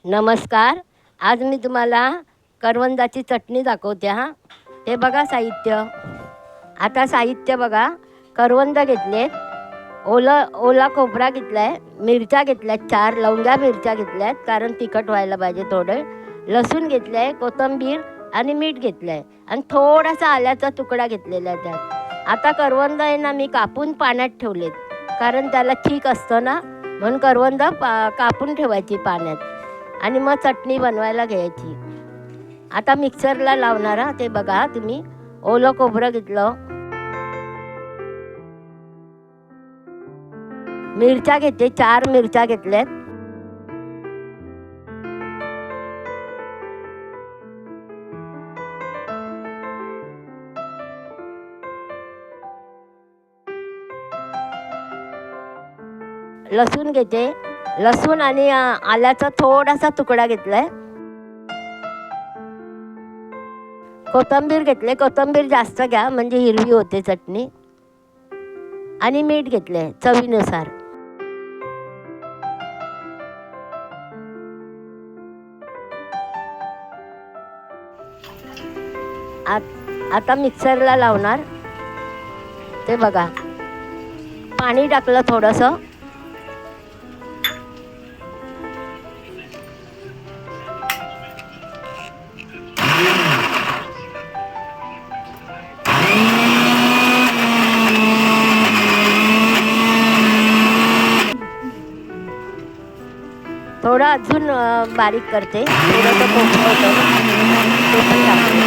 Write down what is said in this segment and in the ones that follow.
नमस्कार. आज मी तुम्हाला करवंदाची चटणी दाखवते हां. हे बघा साहित्य. आता साहित्य बघा. करवंद घेतलेत, ओला खोबरा घेतला आहे, मिरच्या घेतल्यात, 4 लवंग्या मिरच्या घेतल्यात कारण तिखट व्हायला पाहिजे थोडं. लसूण घेतलं आहे, कोथिंबीर आणि मीठ घेतलं आहे आणि थोडासा आल्याचा तुकडा घेतलेला आहे त्यात. आता करवंद आहे ना मी कापून पाण्यात ठेवलेत कारण त्याला चीक असतं ना, म्हणून करवंद कापून ठेवायची पाण्यात आणि मग चटणी बनवायला घ्यायची. आता मिक्सरला लावणार हा. ते बघा तुम्ही. ओलं खोबरं घेतलं, मिरच्या घेते, 4 मिरच्या घेतल्यात, लसूण घेते, लसूण आणि आल्याचा थोडासा तुकडा घेतलाय, कोथिंबीर घेतले, कोथिंबीर जास्त घ्या म्हणजे हिरवी होते चटणी, आणि मीठ घेतले चवीनुसार. आता मिक्सरला लावणार. ते बघा पाणी टाकलं थोडंसं, थोडं अजून बारीक करते, थोडंसं खोबरं होतं ते पण टाकते.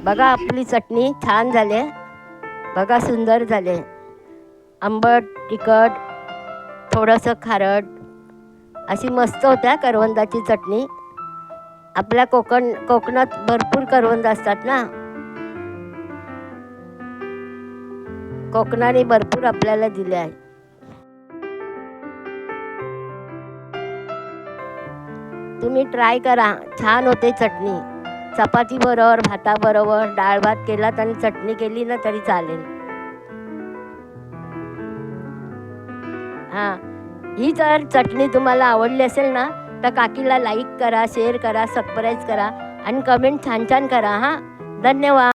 बघा आपली चटणी छान झाली. बघा सुंदर झाले. आंबट, तिखट, थोडंसं खारट अशी मस्त होत्या करवंदाची चटणी. आपल्या कोकणात भरपूर करवंद असतात ना, कोकणाने भरपूर आपल्याला दिले आहे. तुम्ही ट्राय करा, छान होते चटणी. चपाती बरोबर, भाताबरोबर, डाळ भात केलात आणि चटणी केली ना तरी चालेल. हां, ही जर चटणी तुम्हाला आवडली असेल ना तर काकीला लाईक करा, शेअर करा, सबस्क्राईब करा आणि कमेंट छान छान करा हां. धन्यवाद.